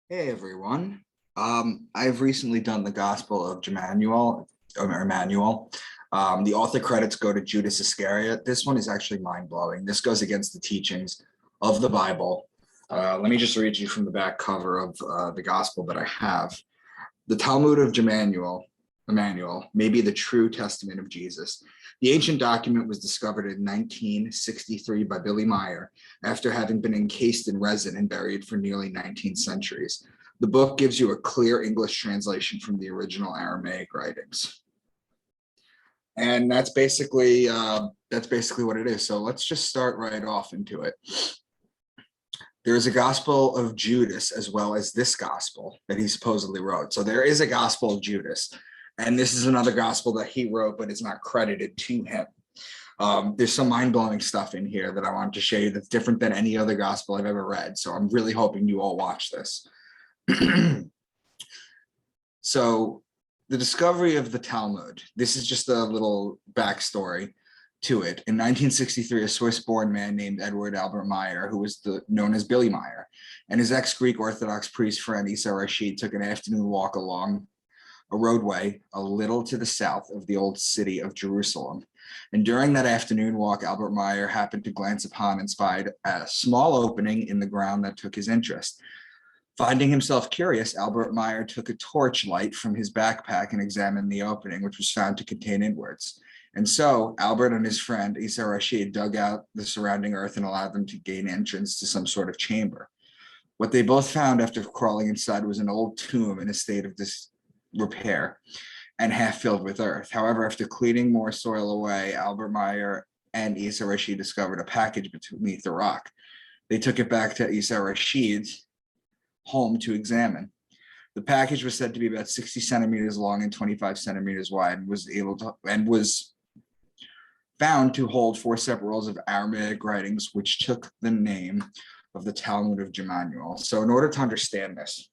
Hey everyone. I've recently done the Gospel of Jmmanuel or Emmanuel. The author credits go to Judas Iscariot. This one is actually mind-blowing. This goes against the teachings of the Bible. Let me just read you from the back cover of the Gospel that I have. The Talmud of Emmanuel may be the true testament of Jesus. The ancient document was discovered in 1963 by Billy Meyer after having been encased in resin and buried for nearly 19 centuries. The book gives you a clear English translation from the original Aramaic writings. And that's basically what it is. So let's just start right off into it. There is a Gospel of Judas as well as this Gospel that he supposedly wrote. So there is a Gospel of Judas, and this is another Gospel that he wrote, but it's not credited to him. There's some mind-blowing stuff in here that I wanted to show you that's different than any other Gospel I've ever read. So I'm really hoping you all watch this. So the discovery of the Talmud, this is just a little backstory to it. In 1963, a Swiss-born man named Edward Albert Meyer, who was known as Billy Meyer, and his ex-Greek Orthodox priest friend Isa Rashid took an afternoon walk along a roadway a little to the south of the old city of Jerusalem. And during that afternoon walk, Albert Meyer happened to glance upon and spied a small opening in the ground that took his interest. Finding himself curious, Albert Meyer took a torchlight from his backpack and examined the opening, which was found to contain inwards. And so Albert and his friend Isa Rashid dug out the surrounding earth and allowed them to gain entrance to some sort of chamber. What they both found after crawling inside was an old tomb in a state of disrepair and half filled with earth. However, after cleaning more soil away, Albert Meyer and Isa Rashid discovered a package beneath the rock. They took it back to Isa Rashid's home to examine. The package was said to be about 60 centimeters long and 25 centimeters wide, and was found to hold 4 separate rolls of Aramaic writings, which took the name of the Talmud of Jmmanuel. So in order to understand this,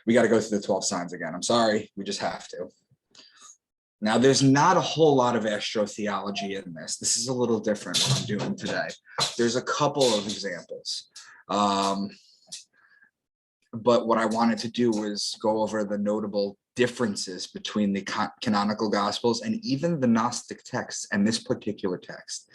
we got to go through the 12 signs again. I'm sorry, we just have to. Now, there's not a whole lot of astrotheology in this. This is a little different what I'm doing today. There's a couple of examples. But what I wanted to do was go over the notable differences between the canonical Gospels and even the Gnostic texts and this particular text.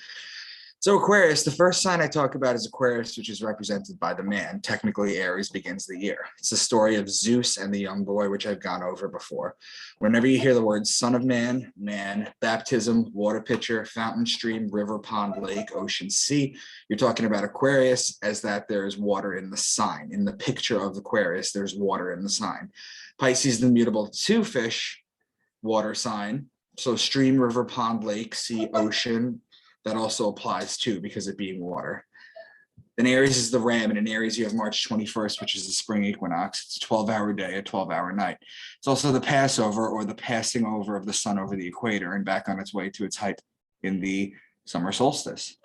So Aquarius, the first sign I talk about is Aquarius, which is represented by the man. Technically, Aries begins the year. It's the story of Zeus and the young boy, which I've gone over before. Whenever you hear the words son of man, man, baptism, water pitcher, fountain, stream, river, pond, lake, ocean, sea, you're talking about Aquarius as that there's water in the sign. In the picture of Aquarius, there's water in the sign. Pisces, the mutable two fish water sign. So stream, river, pond, lake, sea, ocean, that also applies too, because it being water. Then Aries is the ram, and in Aries you have March 21st, which is the spring equinox. It's a 12-hour day, a 12-hour night. It's also the Passover, or the passing over of the sun over the equator and back on its way to its height in the summer solstice.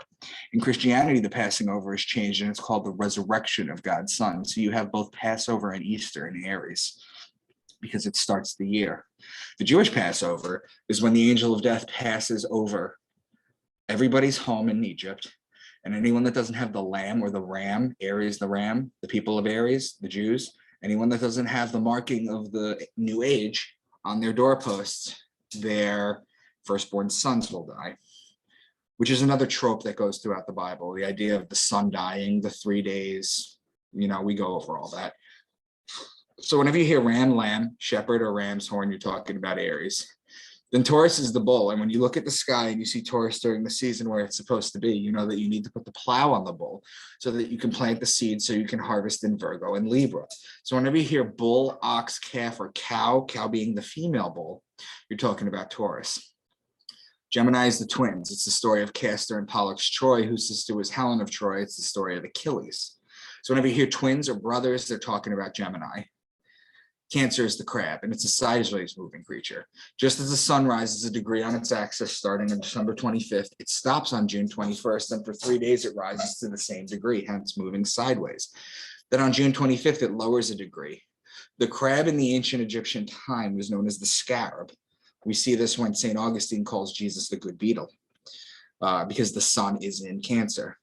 In Christianity, the passing over is changed, and it's called the resurrection of God's son. So you have both Passover and Easter in Aries, because it starts the year. The Jewish Passover is when the angel of death passes over everybody's home in Egypt, and anyone that doesn't have the lamb or the ram, Aries the ram, the people of Aries, the Jews, anyone that doesn't have the marking of the new age on their doorposts, their firstborn sons will die, which is another trope that goes throughout the Bible. The idea of the son dying, the 3 days, we go over all that. So whenever you hear ram, lamb, shepherd, or ram's horn, you're talking about Aries. Then Taurus is the bull. And when you look at the sky and you see Taurus during the season where it's supposed to be, you know that you need to put the plow on the bull so that you can plant the seed so you can harvest in Virgo and Libra. So whenever you hear bull, ox, calf, or cow being the female bull, you're talking about Taurus. Gemini is the twins. It's the story of Castor and Pollux Troy, whose sister was Helen of Troy. It's the story of Achilles. So whenever you hear twins or brothers, they're talking about Gemini. Cancer is the crab, and it's a sideways moving creature. Just as the sun rises a degree on its axis starting on December 25th, it stops on June 21st, and for 3 days it rises to the same degree, hence moving sideways. Then on June 25th, it lowers a degree. The crab in the ancient Egyptian time was known as the scarab. We see this when St. Augustine calls Jesus the good beetle, because the sun is in Cancer.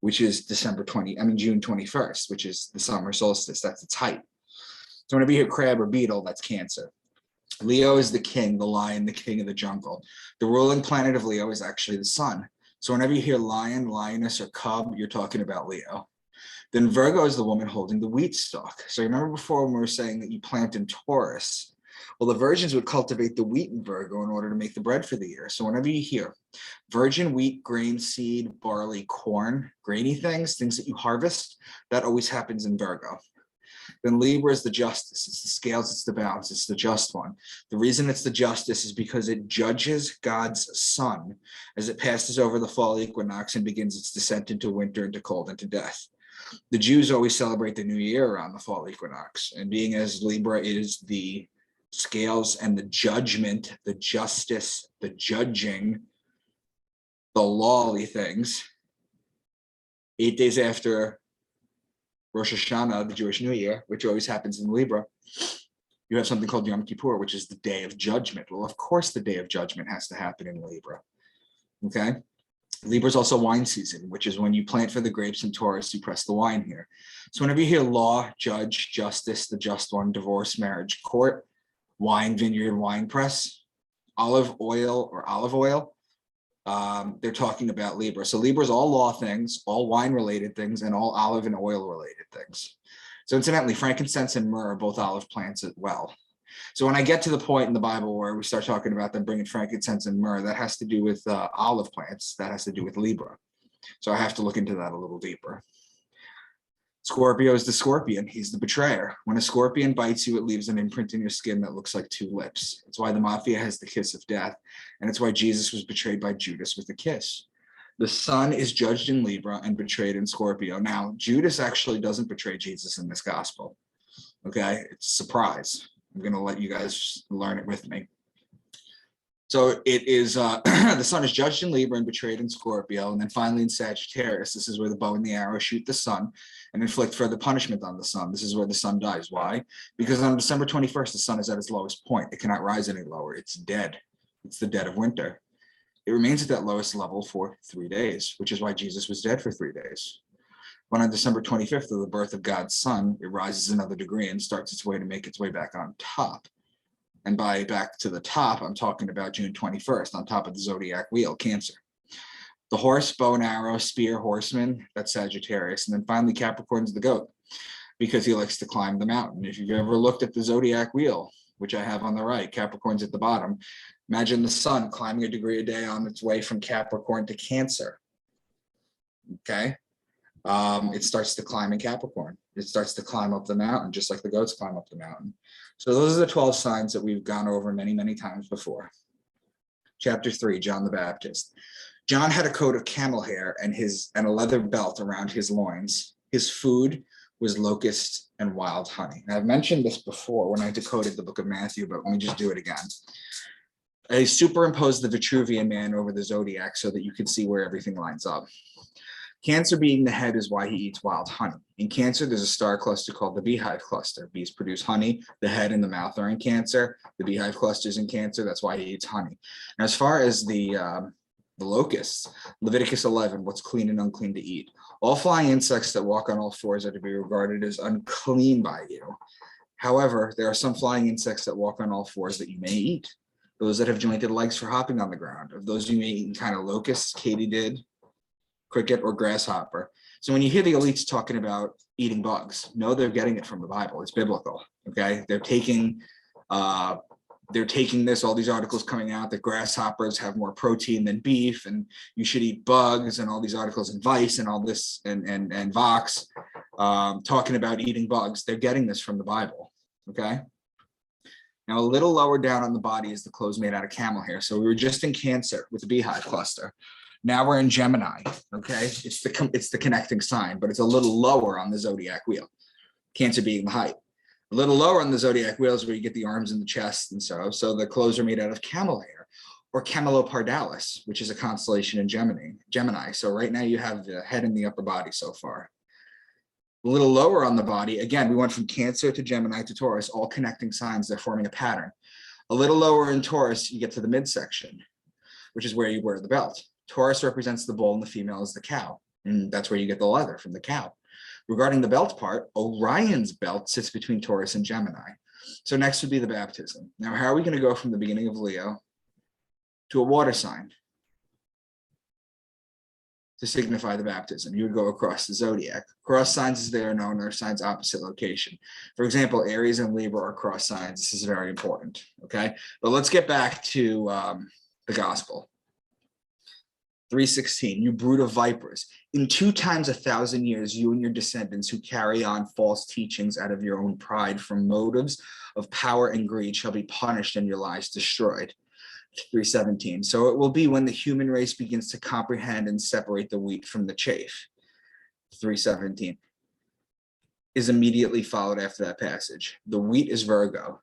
which is June 21st, which is the summer solstice. That's its height. So whenever you hear crab or beetle, that's Cancer. Leo is the king, the lion, the king of the jungle. The ruling planet of Leo is actually the sun. So whenever you hear lion, lioness, or cub, you're talking about Leo. Then Virgo is the woman holding the wheat stalk. So remember before when we were saying that you plant in Taurus? Well, the virgins would cultivate the wheat in Virgo in order to make the bread for the year. So whenever you hear virgin wheat, grain, seed, barley, corn, grainy things that you harvest, that always happens in Virgo. Then Libra is the justice. It's the scales, it's the balance, it's the just one. The reason it's the justice is because it judges God's sun as it passes over the fall equinox and begins its descent into winter, into cold, into death. The Jews always celebrate the new year around the fall equinox. And being as Libra is the scales and the judgment, the justice, the judging, the lawly things, 8 days after Rosh Hashanah, the Jewish New Year, which always happens in Libra, you have something called Yom Kippur, which is the Day of Judgment. Well, of course, the Day of Judgment has to happen in Libra. Okay? Libra is also wine season, which is when you plant for the grapes in Taurus, you press the wine here. So whenever you hear law, judge, justice, the just one, divorce, marriage, court, wine, vineyard, wine press, olive oil, they're talking about Libra. So Libra is all law things, all wine related things, and all olive and oil related things. So incidentally, frankincense and myrrh are both olive plants as well. So when I get to the point in the Bible where we start talking about them bringing frankincense and myrrh, that has to do with olive plants. That has to do with Libra. So I have to look into that a little deeper. Scorpio is the scorpion. He's the betrayer. When a scorpion bites you, it leaves an imprint in your skin that looks like 2 lips. It's why the mafia has the kiss of death. And it's why Jesus was betrayed by Judas with a kiss. The sun is judged in Libra and betrayed in Scorpio. Now, Judas actually doesn't betray Jesus in this gospel. Okay, it's a surprise. I'm going to let you guys learn it with me. So it is, the sun is judged in Libra and betrayed in Scorpio. And then finally in Sagittarius, this is where the bow and the arrow shoot the sun and inflict further punishment on the sun. This is where the sun dies. Why? Because on December 21st, the sun is at its lowest point. It cannot rise any lower. It's dead. It's the dead of winter. It remains at that lowest level for 3 days, which is why Jesus was dead for 3 days. When on December 25th of the birth of God's son, it rises another degree and starts its way to make its way back on top. And by back to the top, I'm talking about June 21st, on top of the zodiac wheel, Cancer. The horse, bow and arrow, spear, horseman, that's Sagittarius. And then finally, Capricorn's the goat, because he likes to climb the mountain. If you've ever looked at the zodiac wheel, which I have on the right, Capricorn's at the bottom. Imagine the sun climbing a degree a day on its way from Capricorn to Cancer. Okay? It starts to climb in Capricorn. It starts to climb up the mountain, just like the goats climb up the mountain. So those are the 12 signs that we've gone over many, many times before. Chapter 3, John the Baptist. John had a coat of camel hair and a leather belt around his loins. His food was locust and wild honey. And I've mentioned this before when I decoded the book of Matthew, but let me just do it again. I superimposed the Vitruvian man over the zodiac so that you can see where everything lines up. Cancer being the head is why he eats wild honey. In Cancer, there's a star cluster called the beehive cluster. Bees produce honey. The head and the mouth are in Cancer. The beehive cluster's in Cancer. That's why he eats honey. Now, as far as the locusts, Leviticus 11, what's clean and unclean to eat. All flying insects that walk on all fours are to be regarded as unclean by you. However, there are some flying insects that walk on all fours that you may eat. Those that have jointed legs for hopping on the ground. Of those you may eat kind of locusts, katydid, cricket, or grasshopper. So when you hear the elites talking about eating bugs, no, they're getting it from the Bible. It's biblical. Okay, they're taking this, all these articles coming out that grasshoppers have more protein than beef, and you should eat bugs, and all these articles in Vice and all this and Vox talking about eating bugs. They're getting this from the Bible. Okay. Now, a little lower down on the body is the clothes made out of camel hair. So we were just in Cancer with the beehive cluster. Now we're in Gemini, okay? It's the connecting sign, but it's a little lower on the zodiac wheel, Cancer being the height. A little lower on the zodiac wheel is where you get the arms and the chest and so the clothes are made out of camel hair, or Camelopardalis, which is a constellation in Gemini. So right now you have the head and the upper body so far. A little lower on the body, again, we went from Cancer to Gemini to Taurus, all connecting signs, they're forming a pattern. A little lower in Taurus, you get to the midsection, which is where you wear the belt. Taurus represents the bull and the female is the cow. And that's where you get the leather from the cow. Regarding the belt part, Orion's belt sits between Taurus and Gemini. So next would be the baptism. Now, how are we going to go from the beginning of Leo to a water sign to signify the baptism? You would go across the zodiac. Cross signs, as they are known, are signs opposite location. For example, Aries and Libra are cross signs. This is very important, okay? But let's get back to the gospel. 3:16, you brood of vipers. In 2 times 1,000 years, you and your descendants who carry on false teachings out of your own pride from motives of power and greed shall be punished and your lives destroyed. 3:17, so it will be when the human race begins to comprehend and separate the wheat from the chaff. 3:17 is immediately followed after that passage. The wheat is Virgo.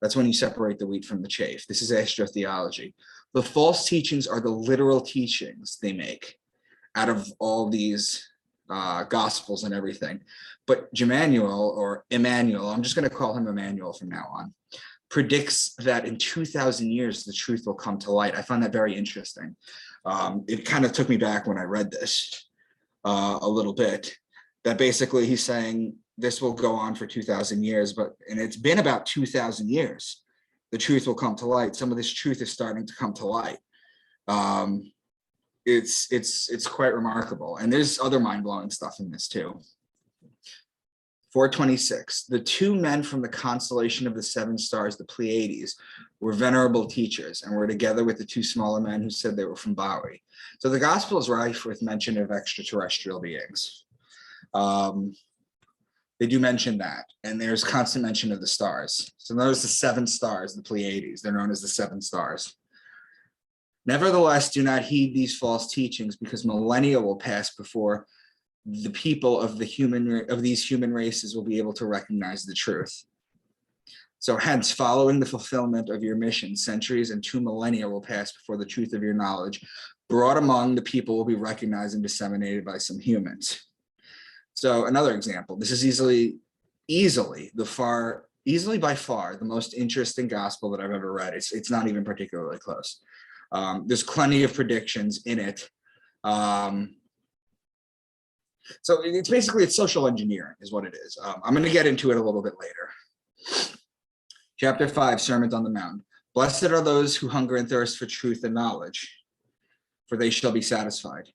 That's when you separate the wheat from the chaff. This is astrotheology. The false teachings are the literal teachings they make out of all these gospels and everything. But Jmmanuel, or Immanuel, I'm just going to call him Immanuel from now on, predicts that in 2,000 years, the truth will come to light. I find that very interesting. It kind of took me back when I read this a little bit, that basically he's saying this will go on for 2,000 years, and it's been about 2,000 years. The truth will come to light. Some of this truth is starting to come to light. It's quite remarkable. And there's other mind-blowing stuff in this too. 4:26, the 2 men from the constellation of the 7 stars, the Pleiades, were venerable teachers and were together with the 2 smaller men who said they were from Bowery. So the gospel is rife with mention of extraterrestrial beings. They do mention that, and there's constant mention of the stars. So notice the 7 stars, the Pleiades, they're known as the 7 stars. Nevertheless, do not heed these false teachings, because millennia will pass before the people of these human races will be able to recognize the truth. So hence, following the fulfillment of your mission, centuries and 2 millennia will pass before the truth of your knowledge brought among the people will be recognized and disseminated by some humans. So another example, this is easily by far the most interesting gospel that I've ever read. It's not even particularly close. There's plenty of predictions in it. So it's social engineering is what it is. I'm going to get into it a little bit later. Chapter 5, Sermons on the Mount. Blessed are those who hunger and thirst for truth and knowledge, for they shall be satisfied.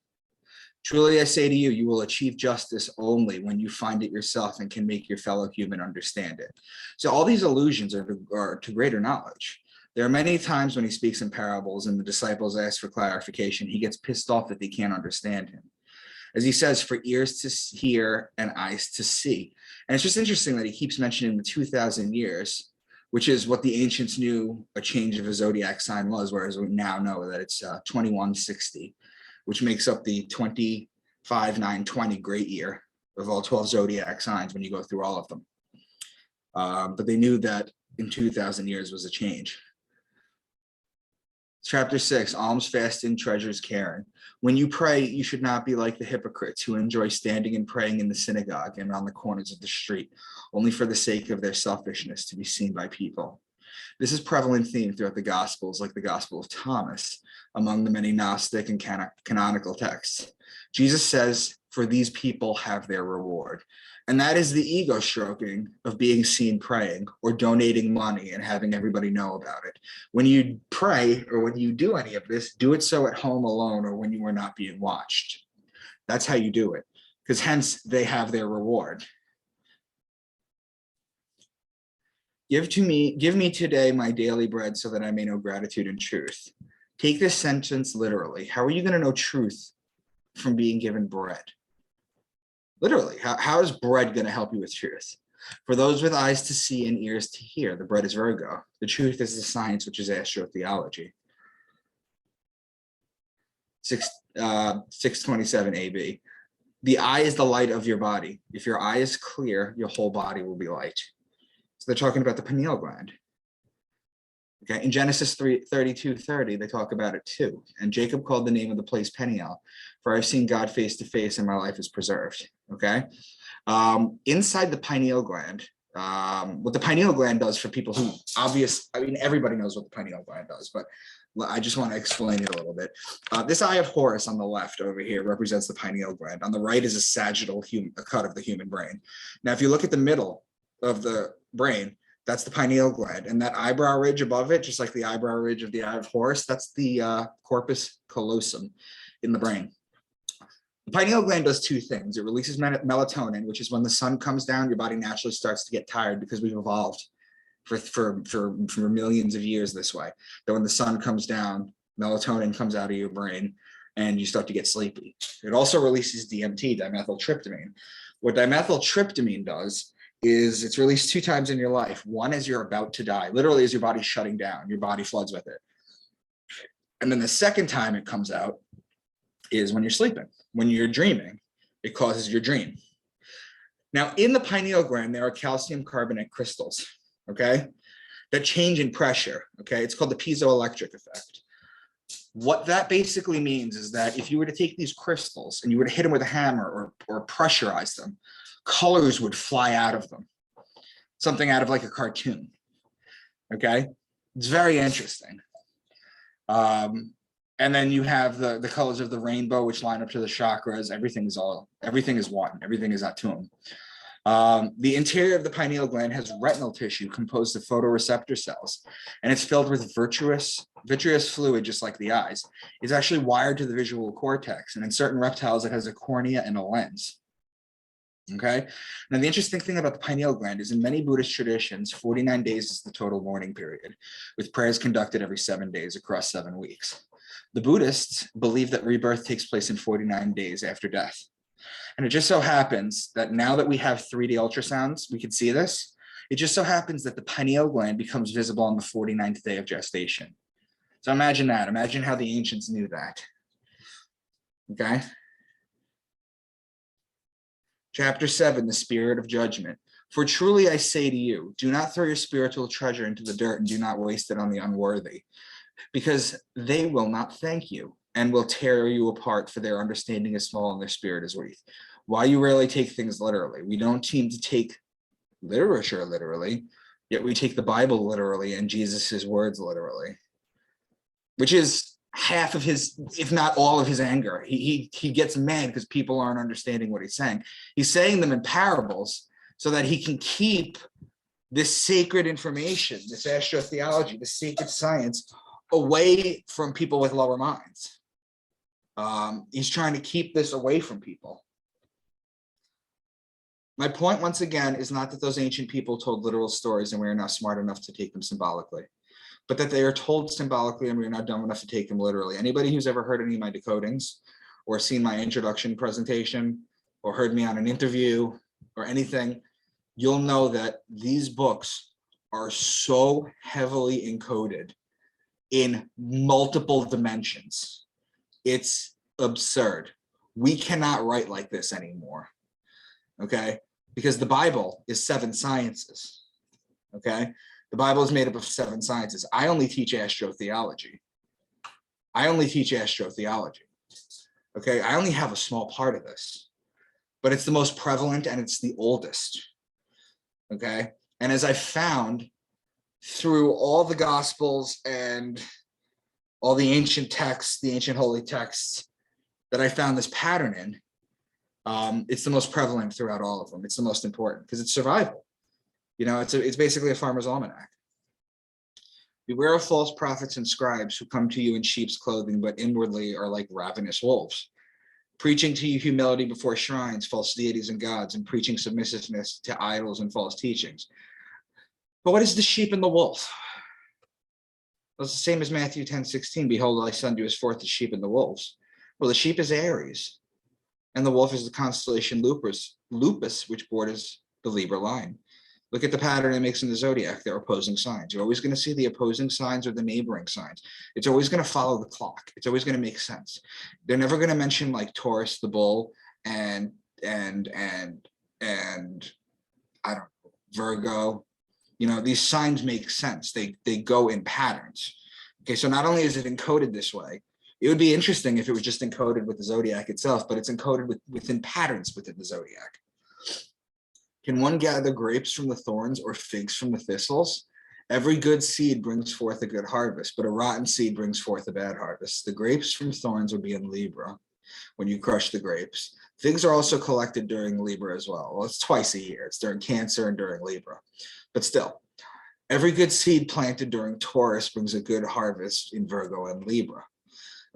Truly I say to you, you will achieve justice only when you find it yourself and can make your fellow human understand it. So all these allusions are to greater knowledge. There are many times when he speaks in parables and the disciples ask for clarification, he gets pissed off that they can't understand him. As he says, for ears to hear and eyes to see. And it's just interesting that he keeps mentioning the 2,000 years, which is what the ancients knew a change of a zodiac sign was, whereas we now know that it's 2160. Which makes up the 25/9/20 great year of all 12 zodiac signs when you go through all of them. But they knew that in 2,000 years was a change. Chapter 6, Alms, Fasting, Treasures, Caring. When you pray, you should not be like the hypocrites who enjoy standing and praying in the synagogue and on the corners of the street, only for the sake of their selfishness to be seen by people. This is a prevalent theme throughout the Gospels, like the Gospel of Thomas, among the many Gnostic and canonical texts. Jesus says, for these people have their reward. And that is the ego stroking of being seen praying or donating money and having everybody know about it. When you pray or when you do any of this, do it so at home alone or when you are not being watched. That's how you do it, because hence they have their reward. Give me today my daily bread so that I may know gratitude and truth. Take this sentence literally. How are you going to know truth from being given bread? Literally, how is bread going to help you with truth? For those with eyes to see and ears to hear, the bread is Virgo. The truth is the science, which is astrotheology. 627 AB. The eye is the light of your body. If your eye is clear, your whole body will be light. So they're talking about the pineal gland. Okay, in Genesis 32:30, they talk about it too. And Jacob called the name of the place Peniel, for I've seen God face to face and my life is preserved. Okay, inside the pineal gland, what the pineal gland does for people who everybody knows what the pineal gland does, but I just want to explain it a little bit. This eye of Horus on the left over here represents the pineal gland. On the right is a sagittal a cut of the human brain. Now, if you look at the middle of the brain, that's the pineal gland. And that eyebrow ridge above it, just like the eyebrow ridge of the eye of Horus, that's the corpus callosum in the brain. The pineal gland does two things. It releases melatonin, which is when the sun comes down, your body naturally starts to get tired because we've evolved for millions of years this way. That when the sun comes down, melatonin comes out of your brain and you start to get sleepy. It also releases DMT, dimethyltryptamine. What dimethyltryptamine does is it's released 2 times in your life. One as you're about to die, literally as your body's shutting down, your body floods with it. And then the second time it comes out is when you're sleeping, when you're dreaming, it causes your dream. Now in the pineal gland, there are calcium carbonate crystals, okay, that change in pressure, okay? It's called the piezoelectric effect. What that basically means is that if you were to take these crystals and you were to hit them with a hammer or pressurize them, colors would fly out of them, something out of like a cartoon, okay? It's very interesting. And then you have the colors of the rainbow, which line up to the chakras. Everything is one, everything is attuned. The interior of the pineal gland has retinal tissue composed of photoreceptor cells, and it's filled with vitreous fluid, just like the eyes. It's actually wired to the visual cortex, and in certain reptiles, it has a cornea and a lens. Okay. Now, the interesting thing about the pineal gland is in many Buddhist traditions, 49 days is the total mourning period, with prayers conducted every 7 days across 7 weeks. The Buddhists believe that rebirth takes place in 49 days after death. And it just so happens that now that we have 3D ultrasounds, we can see this. It just so happens that the pineal gland becomes visible on the 49th day of gestation. So imagine that. Imagine how the ancients knew that. Okay. Chapter 7, the spirit of judgment. For truly I say to you, do not throw your spiritual treasure into the dirt and do not waste it on the unworthy, because they will not thank you and will tear you apart, for their understanding is small and their spirit is weak. Why you rarely take things literally? We don't seem to take literature literally, yet we take the Bible literally and Jesus's words literally, which is half of his, if not all of his anger. He gets mad because people aren't understanding what he's saying. He's saying them in parables so that he can keep this sacred information, this astrotheology, this sacred science away from people with lower minds. He's trying to keep this away from people. My point, once again, is not that those ancient people told literal stories and we are not smart enough to take them symbolically, but that they are told symbolically and we're not dumb enough to take them literally. Anybody who's ever heard any of my decodings or seen my introduction presentation or heard me on an interview or anything, you'll know that these books are so heavily encoded in multiple dimensions. It's absurd. We cannot write like this anymore, okay? Because the Bible is 7 sciences, okay? The Bible is made up of 7 sciences. I only teach astrotheology. Okay? I only have a small part of this, but it's the most prevalent and it's the oldest, okay? And as I found through all the Gospels and all the ancient texts, the ancient holy texts that I found this pattern in, it's the most prevalent throughout all of them. It's the most important because it's survival. You know, it's basically a farmer's almanac. Beware of false prophets and scribes who come to you in sheep's clothing, but inwardly are like ravenous wolves, preaching to you humility before shrines, false deities and gods, and preaching submissiveness to idols and false teachings. But what is the sheep and the wolf? Well, it's the same as Matthew 10:16. Behold, I send you as forth the sheep and the wolves. Well, the sheep is Aries, and the wolf is the constellation Lupus, which borders the Libra line. Look at the pattern it makes in the zodiac. They're opposing signs. You're always going to see the opposing signs or the neighboring signs. It's always going to follow the clock. It's always going to make sense. They're never going to mention like Taurus, the bull, and I don't know, Virgo. You know, these signs make sense. They go in patterns. Okay, so not only is it encoded this way, it would be interesting if it was just encoded with the zodiac itself, but it's encoded within patterns within the zodiac. Can one gather grapes from the thorns or figs from the thistles? Every good seed brings forth a good harvest, but a rotten seed brings forth a bad harvest. The grapes from thorns will be in Libra when you crush the grapes. Figs are also collected during Libra as well. Well, it's twice a year. It's during Cancer and during Libra. But still, every good seed planted during Taurus brings a good harvest in Virgo and Libra.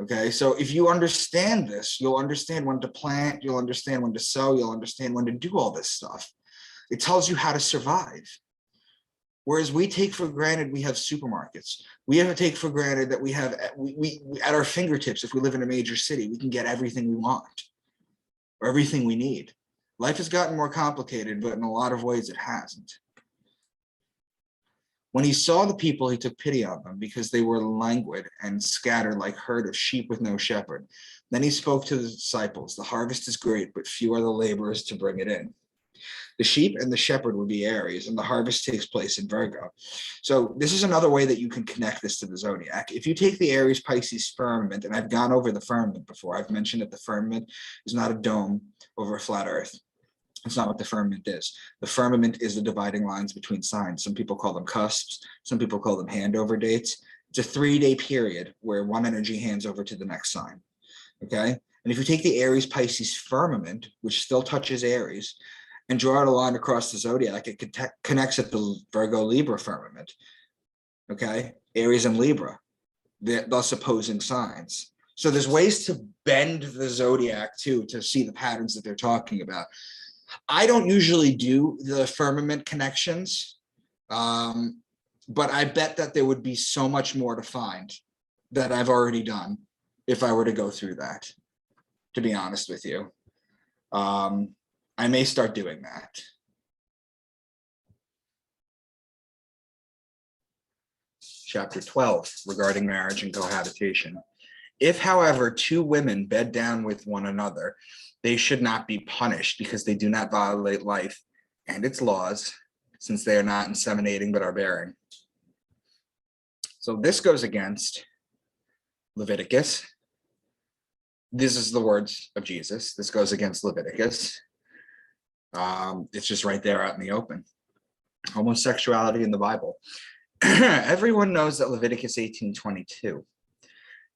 Okay, so if you understand this, you'll understand when to plant, you'll understand when to sow, you'll understand when to do all this stuff. It tells you how to survive. Whereas we take for granted we have supermarkets. We have to take for granted that we have, we at our fingertips, if we live in a major city, we can get everything we want or everything we need. Life has gotten more complicated, but in a lot of ways it hasn't. When he saw the people, he took pity on them because they were languid and scattered like herd of sheep with no shepherd. Then he spoke to the disciples, the harvest is great, but few are the laborers to bring it in. The sheep and the shepherd would be Aries, and the harvest takes place in Virgo. So this is another way that you can connect this to the zodiac. If you take the Aries Pisces firmament, and I've gone over the firmament before, I've mentioned that the firmament is not a dome over a flat earth. It's not what the firmament is. The firmament is the dividing lines between signs. Some people call them cusps. Some people call them handover dates. It's a 3-day period where one energy hands over to the next sign. Okay? And if you take the Aries Pisces firmament, which still touches Aries, and draw out a line across the zodiac, it connects at the Virgo Libra firmament. Okay, Aries and Libra, thus opposing signs. So there's ways to bend the zodiac too, to see the patterns that they're talking about. I don't usually do the firmament connections, but I bet that there would be so much more to find that I've already done if I were to go through that, to be honest with you. I may start doing that. Chapter 12, regarding marriage and cohabitation. If, however, 2 women bed down with one another, they should not be punished because they do not violate life and its laws, since they are not inseminating but are bearing. So this goes against Leviticus. This is the words of Jesus. This goes against Leviticus. It's just right there out in the open. Homosexuality in the Bible. Everyone knows that Leviticus 18:22.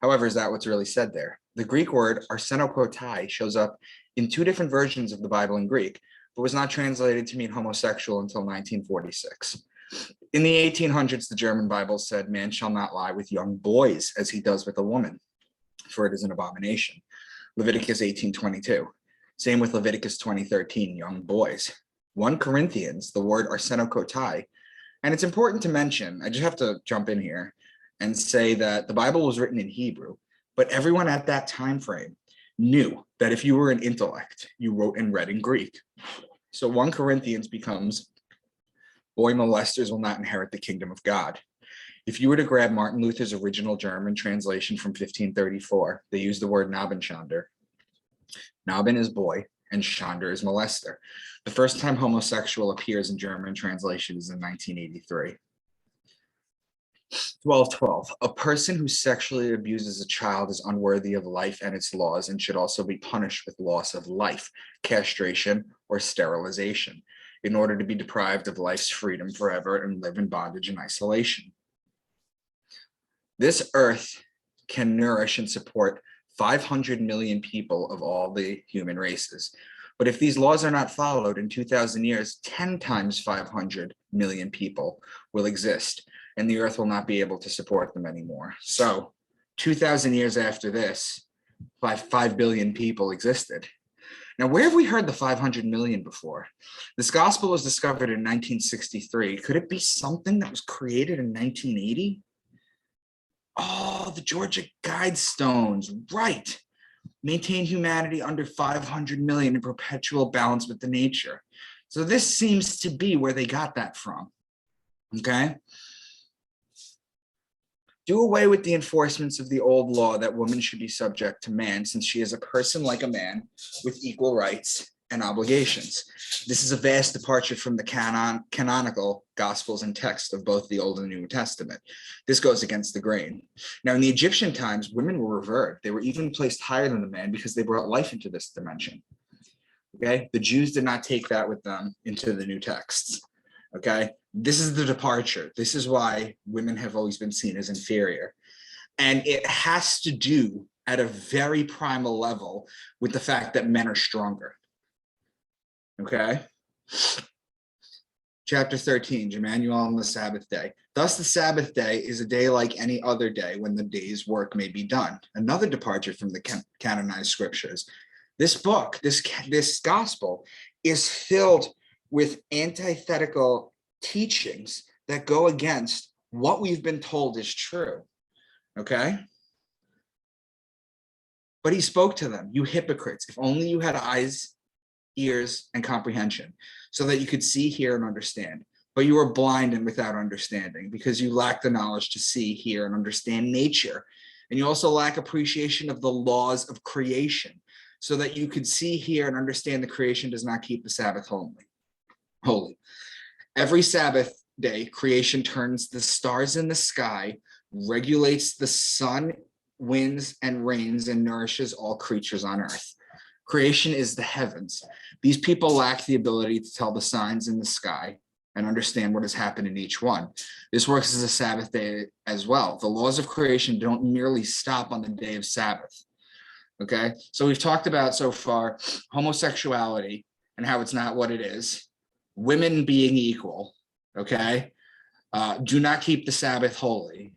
However, is that what's really said there? The Greek word arsenokotai shows up in 2 different versions of the Bible in Greek, but was not translated to mean homosexual until 1946. In the 1800s, the German Bible said, "Man shall not lie with young boys as he does with a woman, for it is an abomination." Leviticus 18:22. Same with Leviticus 20:13, young boys. 1 Corinthians, the word arsenokotai. And it's important to mention, I just have to jump in here and say that the Bible was written in Hebrew, but everyone at that time frame knew that if you were an intellect, you wrote and read in Greek. So 1 Corinthians becomes, boy molesters will not inherit the kingdom of God. If you were to grab Martin Luther's original German translation from 1534, they use the word Nabenschonder. Naben is boy and Schonder is molester. The first time homosexual appears in German translation is in 1983. 12:12. A person who sexually abuses a child is unworthy of life and its laws and should also be punished with loss of life, castration, or sterilization in order to be deprived of life's freedom forever and live in bondage and isolation. This earth can nourish and support 500 million people of all the human races. But if these laws are not followed in 2,000 years, 10 times 500 million people will exist, and the earth will not be able to support them anymore. So 2,000 years after this, 5 billion people existed. Now, where have we heard the 500 million before? This gospel was discovered in 1963. Could it be something that was created in 1980? Oh, the Georgia Guidestones, right. Maintain humanity under 500 million in perpetual balance with the nature. So this seems to be where they got that from, okay? Do away with the enforcements of the old law that woman should be subject to man, since she is a person like a man with equal rights and obligations. This is a vast departure from the canonical gospels and texts of both the Old and New Testament. This goes against the grain. Now, in the Egyptian times, women were revered. They were even placed higher than the man because they brought life into this dimension. Okay, the Jews did not take that with them into the new texts. Okay, this is the departure. This is why women have always been seen as inferior. And it has to do at a very primal level with the fact that men are stronger. Okay. Chapter 13, Jmmanuel on the Sabbath day. Thus the Sabbath day is a day like any other day when the day's work may be done. Another departure from the canonized scriptures. This book, this gospel is filled with antithetical teachings that go against what we've been told is true. Okay? But he spoke to them, you hypocrites, if only you had eyes, ears, and comprehension, so that you could see, hear, and understand. But you are blind and without understanding, because you lack the knowledge to see, hear, and understand nature. And you also lack appreciation of the laws of creation, so that you could see, hear, and understand the creation does not keep the Sabbath holy. Every Sabbath day, creation turns the stars in the sky, regulates the sun, winds, and rains, and nourishes all creatures on earth. Creation is the heavens. These people lack the ability to tell the signs in the sky and understand what has happened in each one. This works as a Sabbath day as well. The laws of creation don't merely stop on the day of Sabbath. Okay, so we've talked about so far homosexuality and how it's not what it is, women being equal, okay, do not keep the Sabbath holy.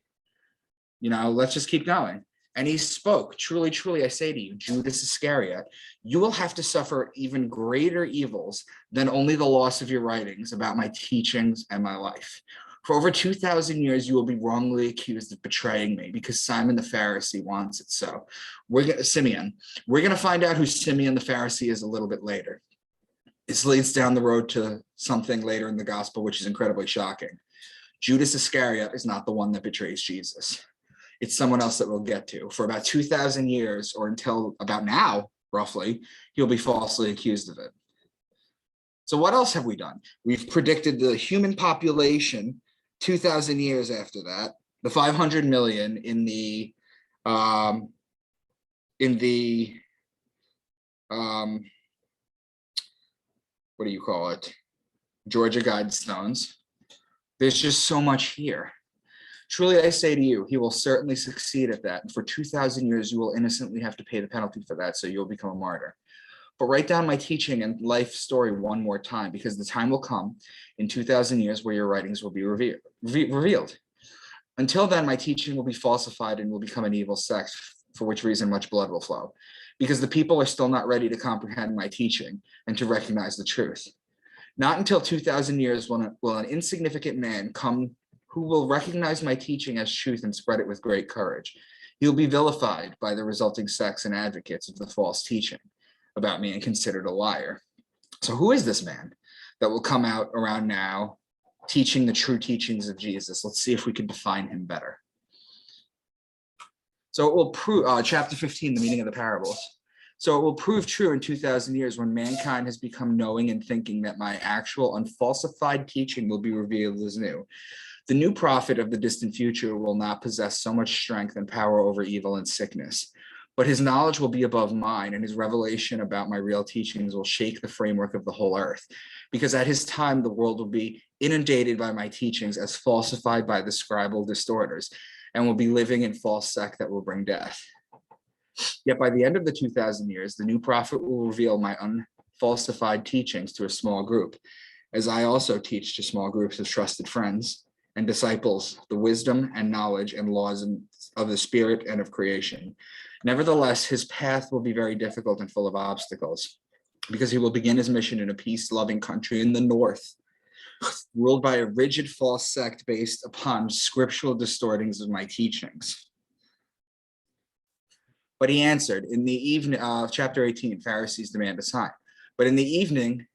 Let's just keep going. And he spoke, truly, truly, I say to you, Judas Iscariot, you will have to suffer even greater evils than only the loss of your writings about my teachings and my life. For over 2,000 years, you will be wrongly accused of betraying me because Simon the Pharisee wants it so. Simeon. We're going to find out who Simeon the Pharisee is a little bit later. This leads down the road to something later in the gospel, which is incredibly shocking. Judas Iscariot is not the one that betrays Jesus. It's someone else that we'll get to. For about 2,000 years, or until about now, roughly, he'll be falsely accused of it. So what else have we done? We've predicted the human population 2,000 years after that, the 500 million in the what do you call it? Georgia Guidestones. There's just so much here. Truly, I say to you, he will certainly succeed at that. And for 2,000 years, you will innocently have to pay the penalty for that, so you'll become a martyr. But write down my teaching and life story one more time, because the time will come in 2,000 years where your writings will be revealed. Until then, my teaching will be falsified and will become an evil sect, for which reason much blood will flow, because the people are still not ready to comprehend my teaching and to recognize the truth. Not until 2,000 years will an insignificant man come who will recognize my teaching as truth and spread it with great courage. He will be vilified by the resulting sects and advocates of the false teaching about me and considered a liar. So who is this man that will come out around now teaching the true teachings of Jesus? Let's see if we can define him better. So it will prove, chapter 15, the meaning of the parables. So it will prove true in 2,000 years when mankind has become knowing and thinking that my actual unfalsified teaching will be revealed as new. The new prophet of the distant future will not possess so much strength and power over evil and sickness, but his knowledge will be above mine, and his revelation about my real teachings will shake the framework of the whole earth, because at his time, the world will be inundated by my teachings as falsified by the scribal distorters, and will be living in false sect that will bring death. Yet by the end of the 2,000 years, the new prophet will reveal my unfalsified teachings to a small group, as I also teach to small groups of trusted friends and disciples the wisdom and knowledge and laws of the spirit and of creation. Nevertheless, his path will be very difficult and full of obstacles, because he will begin his mission in a peace-loving country in the north, ruled by a rigid false sect based upon scriptural distortings of my teachings. But he answered, in the evening, chapter 18, Pharisees demand a sign. But in the evening,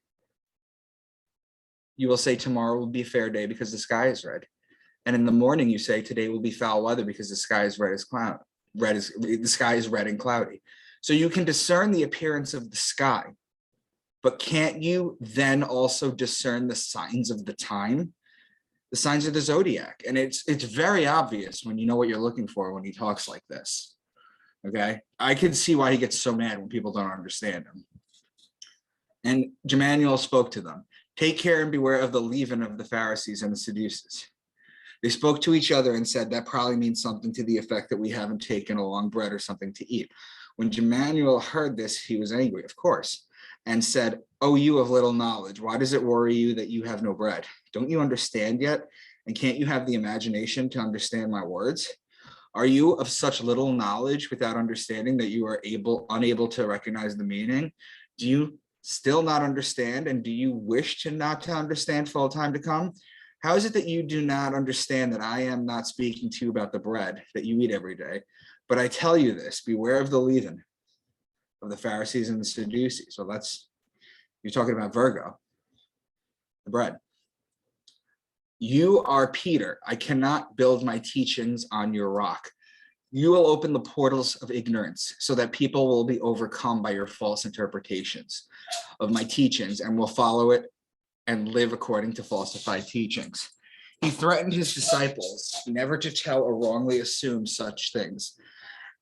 you will say tomorrow will be a fair day because the sky is red. And in the morning you say today will be foul weather because the sky is red and cloudy. So you can discern the appearance of the sky, but can't you then also discern the signs of the time? The signs of the zodiac. And it's very obvious when you know what you're looking for when he talks like this. Okay, I can see why he gets so mad when people don't understand him. And Jmmanuel spoke to them, take care and beware of the leaven of the Pharisees and the Sadducees. They spoke to each other and said, that probably means something to the effect that we haven't taken along bread or something to eat. When Jmmanuel heard this, he was angry, of course, and said, oh, you of little knowledge, why does it worry you that you have no bread? Don't you understand yet? And can't you have the imagination to understand my words? Are you of such little knowledge without understanding that you are unable to recognize the meaning? Do you still not understand? And do you wish to not to understand for all time to come? How is it that you do not understand that I am not speaking to you about the bread that you eat every day? But I tell you this, beware of the leaven of the Pharisees and the Sadducees. So you're talking about Virgo, the bread. You are Peter. I cannot build my teachings on your rock. You will open the portals of ignorance so that people will be overcome by your false interpretations of my teachings and will follow it and live according to falsified teachings. He threatened his disciples never to tell or wrongly assume such things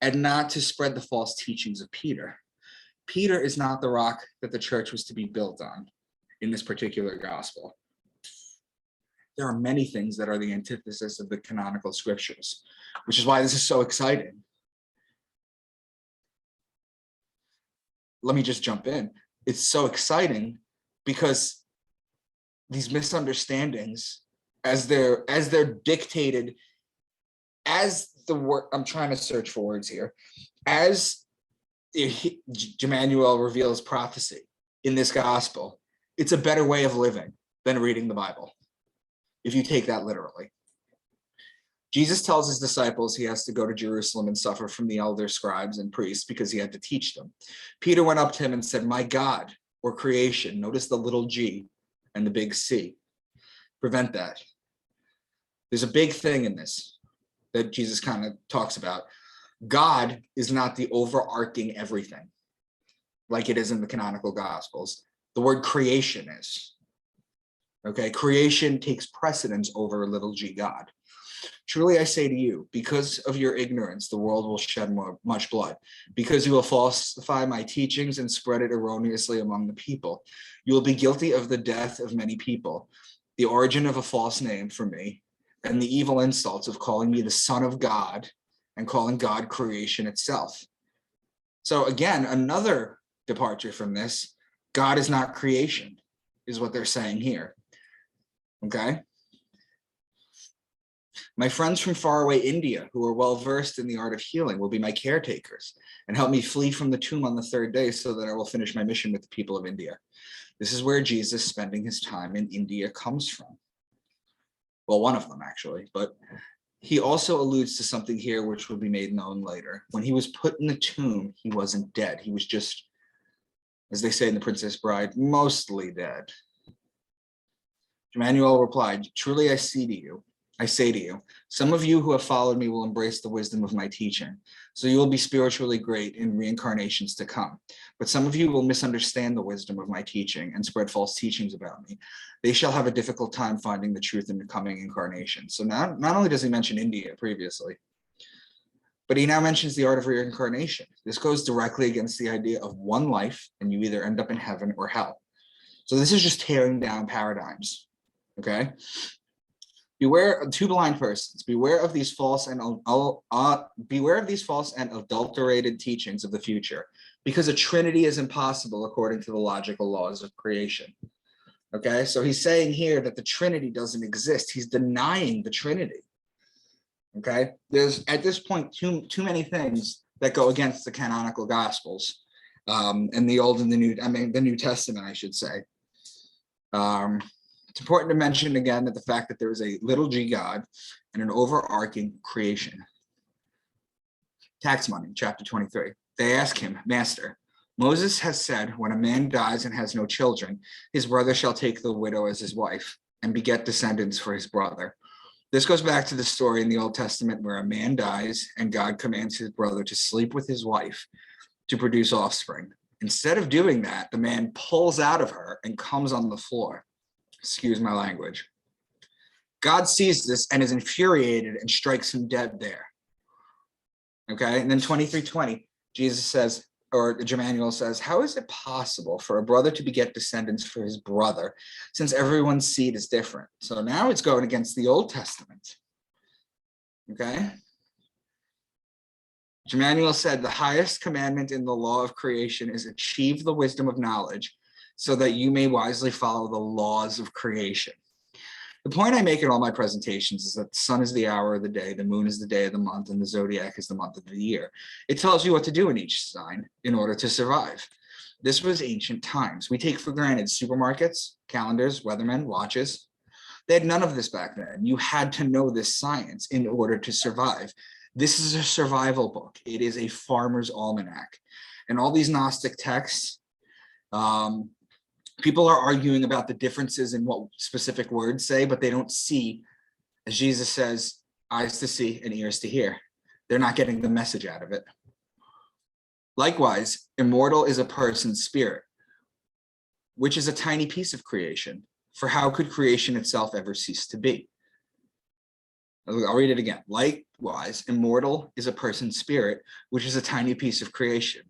and not to spread the false teachings of Peter. Peter is not the rock that the church was to be built on in this particular gospel. There are many things that are the antithesis of the canonical scriptures, which is why this is so exciting. Let me just jump in. It's so exciting because these misunderstandings, as they're dictated, as the word, I'm trying to search for words here, as Jmmanuel reveals prophecy in this gospel, it's a better way of living than reading the Bible, if you take that literally. Jesus tells his disciples he has to go to Jerusalem and suffer from the elder scribes and priests because he had to teach them. Peter went up to him and said, my God, or creation, notice the little g and the big C. Prevent that. There's a big thing in this that Jesus kind of talks about. God is not the overarching everything like it is in the canonical gospels. The word creation is. Okay, creation takes precedence over little g God. Truly I say to you, because of your ignorance, the world will shed much blood. Because you will falsify my teachings and spread it erroneously among the people, you will be guilty of the death of many people, the origin of a false name for me, and the evil insults of calling me the Son of God and calling God creation itself. So again, another departure from this, God is not creation, is what they're saying here. Okay? My friends from faraway India, who are well-versed in the art of healing, will be my caretakers and help me flee from the tomb on the third day so that I will finish my mission with the people of India. This is where Jesus spending his time in India comes from. Well, one of them actually, but he also alludes to something here which will be made known later. When he was put in the tomb, he wasn't dead. He was just, as they say in The Princess Bride, mostly dead. Jmmanuel replied, truly I say to you, some of you who have followed me will embrace the wisdom of my teaching, so you will be spiritually great in reincarnations to come. But some of you will misunderstand the wisdom of my teaching and spread false teachings about me. They shall have a difficult time finding the truth in the coming incarnation. So not only does he mention India previously, but he now mentions the art of reincarnation. This goes directly against the idea of one life and you either end up in heaven or hell. So this is just tearing down paradigms, okay? Beware, two blind persons. Beware of these false and adulterated teachings of the future, because a trinity is impossible according to the logical laws of creation. Okay, so he's saying here that the Trinity doesn't exist. He's denying the Trinity. Okay, there's at this point too many things that go against the canonical Gospels, and the Old and the New. I mean, the New Testament, I should say. It's important to mention again that the fact that there is a little g God and an overarching creation. Tax money, chapter 23. They ask him, Master, Moses has said, when a man dies and has no children, his brother shall take the widow as his wife and beget descendants for his brother. This goes back to the story in the Old Testament where a man dies and God commands his brother to sleep with his wife to produce offspring. Instead of doing that, the man pulls out of her and comes on the floor. Excuse my language. God sees this and is infuriated and strikes him dead there. Okay, and then 23:20, Jesus says, or Jmmanuel says, how is it possible for a brother to beget descendants for his brother, since everyone's seed is different? So now it's going against the Old Testament. Okay. Jmmanuel said, the highest commandment in the law of creation is achieve the wisdom of knowledge so that you may wisely follow the laws of creation. The point I make in all my presentations is that the sun is the hour of the day, the moon is the day of the month, and the zodiac is the month of the year. It tells you what to do in each sign in order to survive. This was ancient times. We take for granted supermarkets, calendars, weathermen, watches. They had none of this back then. You had to know this science in order to survive. This is a survival book. It is a farmer's almanac. And all these Gnostic texts, people are arguing about the differences in what specific words say, but they don't see, as Jesus says, eyes to see and ears to hear. They're not getting the message out of it. Likewise, immortal is a person's spirit, which is a tiny piece of creation. For how could creation itself ever cease to be? I'll read it again. Likewise, immortal is a person's spirit, which is a tiny piece of creation.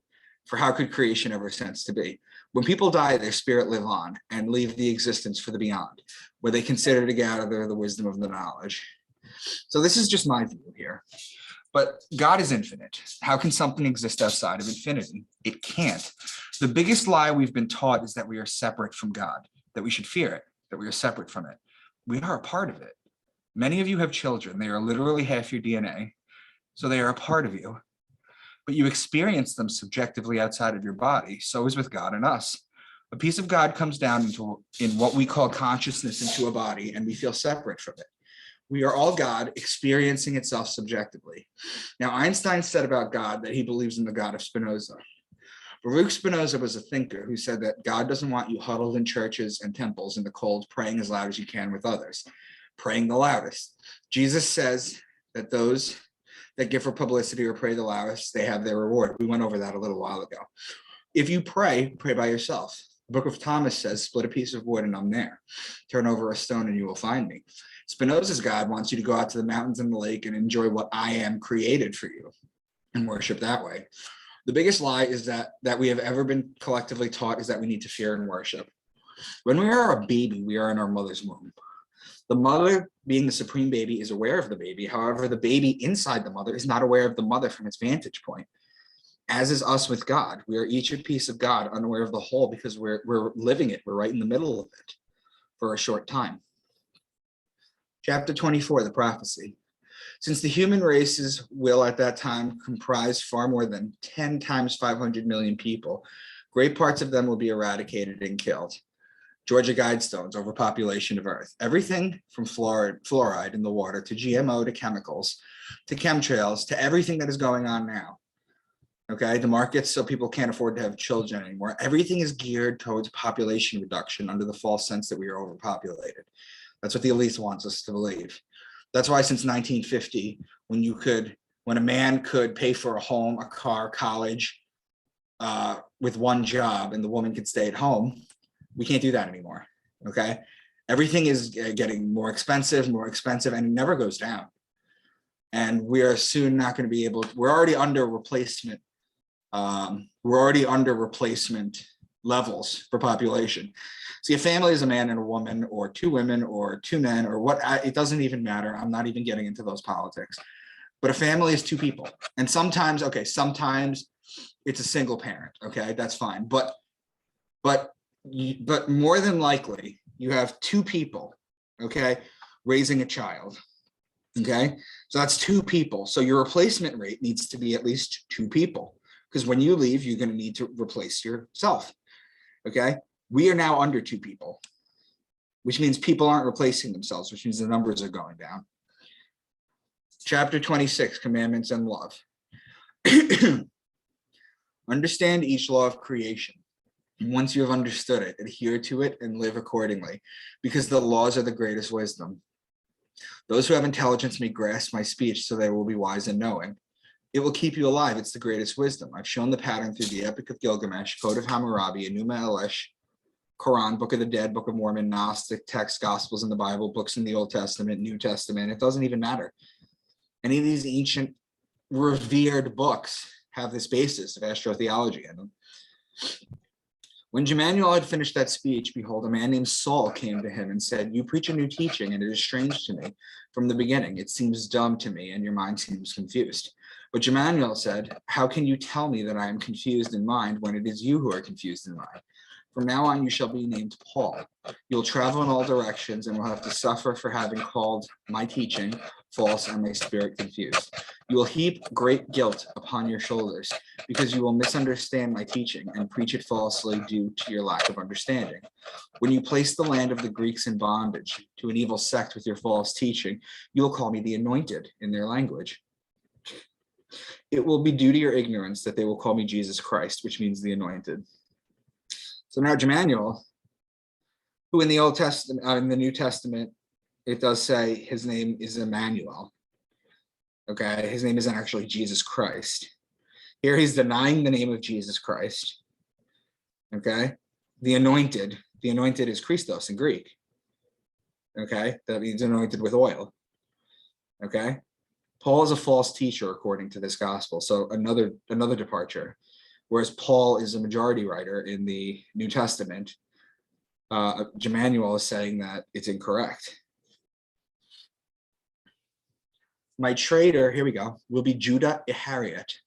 For how could creation ever cease to be? When people die, their spirit live on and leave the existence for the beyond, where they consider to gather the wisdom of the knowledge. So this is just my view here. But God is infinite. How can something exist outside of infinity? It can't. The biggest lie we've been taught is that we are separate from God, that we should fear it, that we are separate from it. We are a part of it. Many of you have children. They are literally half your DNA, so they are a part of you. But you experience them subjectively outside of your body. So is with God and us. A piece of God comes down in what we call consciousness into a body, and we feel separate from it. We are all God experiencing itself subjectively. Now, Einstein said about God that he believes in the God of Spinoza. Baruch Spinoza was a thinker who said that God doesn't want you huddled in churches and temples in the cold, praying as loud as you can with others, praying the loudest. Jesus says that those that give for publicity or pray the loudest, they have their reward. We went over that a little while ago. If you pray, pray by yourself. The book of Thomas says, split a piece of wood and I'm there. Turn over a stone and you will find me. Spinoza's God wants you to go out to the mountains and the lake and enjoy what I am created for you and worship that way. The biggest lie is that we have ever been collectively taught is that we need to fear and worship. When we are a baby, we are in our mother's womb. The mother, being the supreme baby, is aware of the baby. However, the baby inside the mother is not aware of the mother from its vantage point. As is us with God. We are each a piece of God, unaware of the whole because we're living it. We're right in the middle of it for a short time. Chapter 24, the prophecy. Since the human races will at that time comprise far more than 10 times 500 million people, great parts of them will be eradicated and killed. Georgia Guidestones, overpopulation of Earth. Everything from fluoride in the water to GMO to chemicals to chemtrails to everything that is going on now. Okay, the markets so people can't afford to have children anymore. Everything is geared towards population reduction under the false sense that we are overpopulated. That's what the elite wants us to believe. That's why since 1950, when a man could pay for a home, a car, college with one job and the woman could stay at home, we can't do that anymore, okay? Everything is getting more expensive, and it never goes down. And we are soon not going to be able to, we're already under replacement levels for population. See, a family is a man and a woman, or two women, or two men, or what, it doesn't even matter. I'm not even getting into those politics. But a family is two people. And sometimes it's a single parent, okay? That's fine. But more than likely, you have two people, okay, raising a child, okay? So that's two people. So your replacement rate needs to be at least two people, because when you leave, you're going to need to replace yourself, okay? We are now under two people, which means people aren't replacing themselves, which means the numbers are going down. Chapter 26, Commandments and Love. Understand each law of creation. And once you have understood it, adhere to it and live accordingly, because the laws are the greatest wisdom. Those who have intelligence may grasp my speech, so they will be wise in knowing. It will keep you alive. It's the greatest wisdom. I've shown the pattern through the Epic of Gilgamesh, Code of Hammurabi, Enuma Elish, Quran, Book of the Dead, Book of Mormon, Gnostic texts, Gospels in the Bible, books in the Old Testament, New Testament. It doesn't even matter. Any of these ancient revered books have this basis of astrotheology in them. When Jmmanuel had finished that speech, behold, a man named Saul came to him and said, "You preach a new teaching, and it is strange to me. From the beginning, it seems dumb to me, and your mind seems confused." But Jmmanuel said, "How can you tell me that I am confused in mind when it is you who are confused in mind? From now on, you shall be named Paul. You'll travel in all directions and will have to suffer for having called my teaching false and my spirit confused. You will heap great guilt upon your shoulders because you will misunderstand my teaching and preach it falsely due to your lack of understanding. When you place the land of the Greeks in bondage to an evil sect with your false teaching, you will call me the anointed in their language. It will be due to your ignorance that they will call me Jesus Christ, which means the anointed." So now Jmmanuel, who in the Old Testament, in the New Testament, it does say his name is Immanuel. Okay, his name isn't actually Jesus Christ. Here he's denying the name of Jesus Christ. Okay, the anointed is Christos in Greek. Okay, that means anointed with oil. Okay, Paul is a false teacher according to this gospel. So another departure. Whereas Paul is a majority writer in the New Testament, Jmmanuel is saying that it's incorrect. My traitor, here we go, will be Judah Iscariot.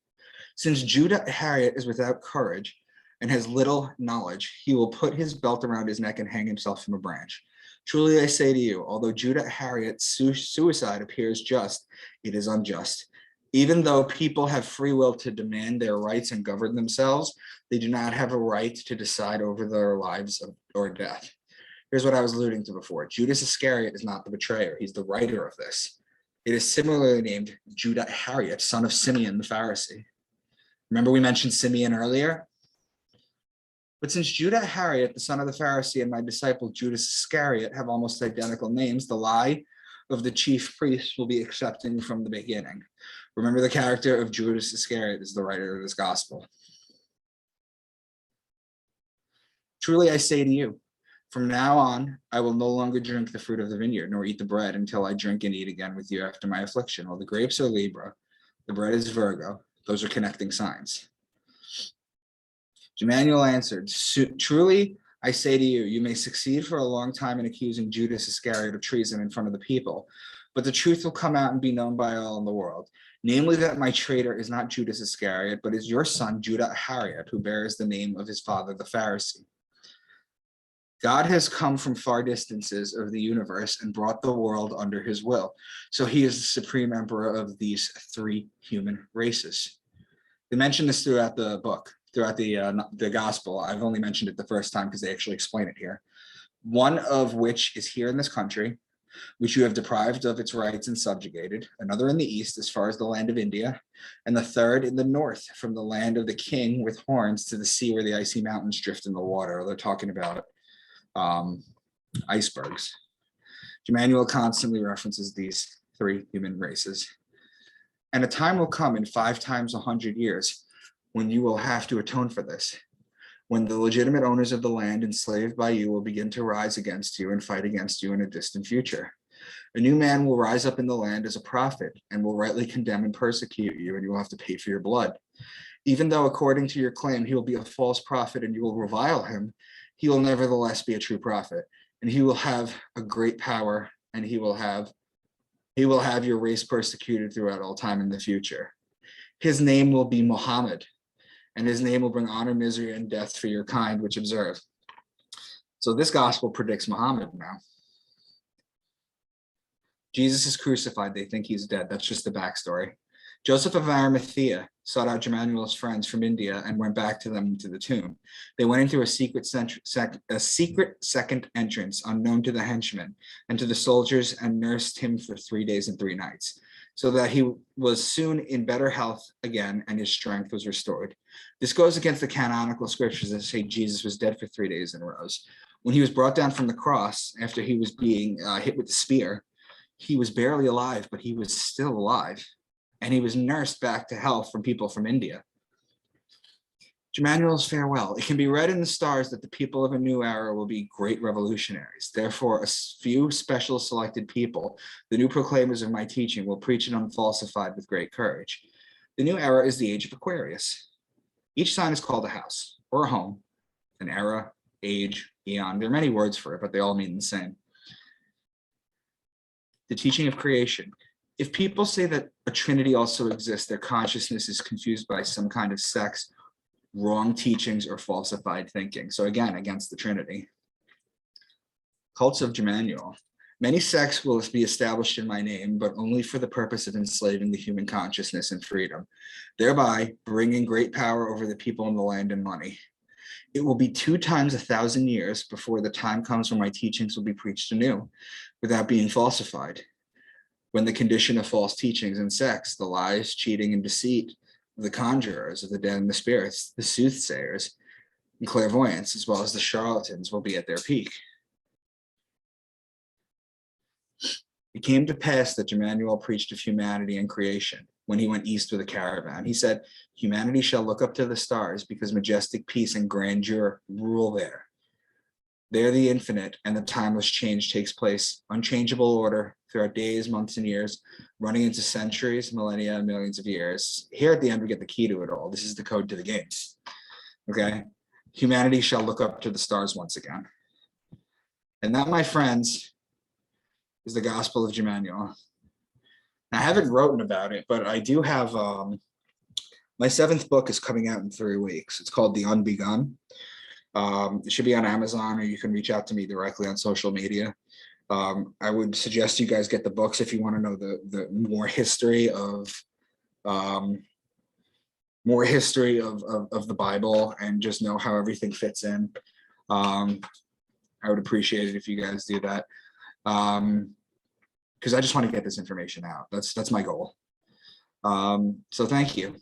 Since Judah Iscariot is without courage and has little knowledge, he will put his belt around his neck and hang himself from a branch. Truly I say to you, although Judah Iscariot's suicide appears just, it is unjust. Even though people have free will to demand their rights and govern themselves, they do not have a right to decide over their lives or death. Here's what I was alluding to before. Judas Iscariot is not the betrayer. He's the writer of this. It is similarly named Judah Iscariot, son of Simeon the Pharisee. Remember we mentioned Simeon earlier? But since Judah Iscariot, the son of the Pharisee, and my disciple Judas Iscariot have almost identical names, the lie of the chief priests will be accepted from the beginning. Remember, the character of Judas Iscariot is the writer of this gospel. Truly I say to you, from now on, I will no longer drink the fruit of the vineyard, nor eat the bread until I drink and eat again with you after my affliction. Well, the grapes are Libra, the bread is Virgo. Those are connecting signs. Jmmanuel answered, "Truly I say to you, you may succeed for a long time in accusing Judas Iscariot of treason in front of the people, but the truth will come out and be known by all in the world. Namely, that my traitor is not Judas Iscariot, but is your son Judah Iscariot, who bears the name of his father, the Pharisee. God has come from far distances of the universe and brought the world under his will. So he is the supreme emperor of these three human races." They mention this throughout the book, throughout the gospel. I've only mentioned it the first time because they actually explain it here. One of which is here in this country, which you have deprived of its rights and subjugated, another in the east as far as the land of India, and the third in the north from the land of the king with horns to the sea where the icy mountains drift in the water. They're talking about icebergs. Jmmanuel constantly references these three human races. And a time will come in 5 times 100 years when you will have to atone for this, when the legitimate owners of the land enslaved by you will begin to rise against you and fight against you in a distant future. A new man will rise up in the land as a prophet and will rightly condemn and persecute you, and you will have to pay for your blood. Even though according to your claim he will be a false prophet and you will revile him, he will nevertheless be a true prophet, and he will have a great power, and he will have your race persecuted throughout all time in the future. His name will be Muhammad, and his name will bring honor, misery, and death for your kind, which observe. So this gospel predicts Muhammad now. Jesus is crucified. They think he's dead. That's just the backstory. Joseph of Arimathea sought out Jmmanuel's friends from India and went back to them to the tomb. They went into a secret second entrance unknown to the henchmen and to the soldiers and nursed him for 3 days and 3 nights, so that he was soon in better health again and his strength was restored. This goes against the canonical scriptures that say Jesus was dead for 3 days and rose. When he was brought down from the cross after he was being hit with the spear, he was barely alive, but he was still alive. And he was nursed back to health from people from India. Jmmanuel's farewell. It can be read in the stars that the people of a new era will be great revolutionaries. Therefore, a few special selected people, the new proclaimers of my teaching, will preach it unfalsified with great courage. The new era is the age of Aquarius. Each sign is called a house or a home, an era, age, eon. There are many words for it, but they all mean the same. The teaching of creation. If people say that a trinity also exists, their consciousness is confused by some kind of sex, wrong teachings, or falsified thinking. So again, against the Trinity. Cults of Jmmanuel. Many sects will be established in my name, but only for the purpose of enslaving the human consciousness and freedom, thereby bringing great power over the people and the land and money. It will be 2 times 1,000 years before the time comes when my teachings will be preached anew, without being falsified. When the condition of false teachings and sects, the lies, cheating, and deceit of the conjurers of the dead and the spirits, the soothsayers, and clairvoyants, as well as the charlatans, will be at their peak. It came to pass that Jmmanuel preached of humanity and creation when he went east with a caravan. He said, humanity shall look up to the stars because majestic peace and grandeur rule there. There the infinite and the timeless change takes place, unchangeable order throughout days, months, and years, running into centuries, millennia, and millions of years. Here at the end, we get the key to it all. This is the code to the game. Okay? Humanity shall look up to the stars once again. And that, my friends, is the Gospel of Jmmanuel. I haven't written about it, but I do have, my 7th book is coming out in 3 weeks. It's called The Unbegun. It should be on Amazon, or you can reach out to me directly on social media. I would suggest you guys get the books if you want to know the more history of the Bible and just know how everything fits in. I would appreciate it if you guys do that. Because I just want to get this information out. That's my goal. So thank you.